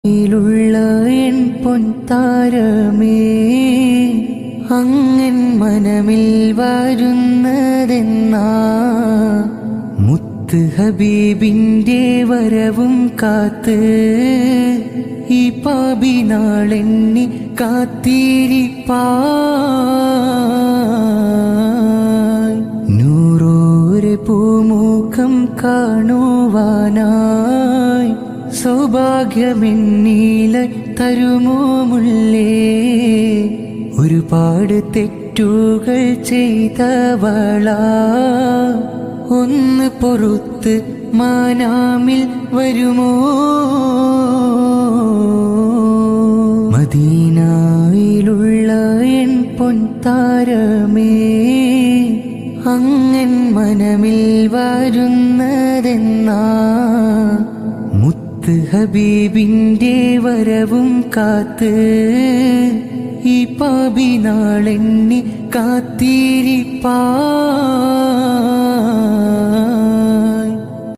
ിലുള്ള N പൊൻതാരമേ, അങ്ങൻ മനമിൽ വരുന്നതെന്നാ മുത്ത് ഹബീബിന്റെ വരവും കാത്ത് ഈ പാപി നാളെന്നി കാത്തിരിപ്പാൻ നൂറോരെ പൂമുഖം കാണുവാനായി സൗഭാഗ്യമെന്നീല തരുമോ മുല്ലേ. ഒരുപാട് തെറ്റുകൾ ചെയ്തവളാ, ഒന്ന് പൊറുത്ത് മാനാമിൽ വരുമോ. മദീനയിലുള്ള എൻ പൊൻതാരമേ, അങ്ങൻ മനമിൽ വരുന്നതെന്നാ മുത്ത് ഹബീബിന്റെ വരവും കാത്ത് ഈ പാപി നാളെന്നി കാത്തിരിപ്പാൻ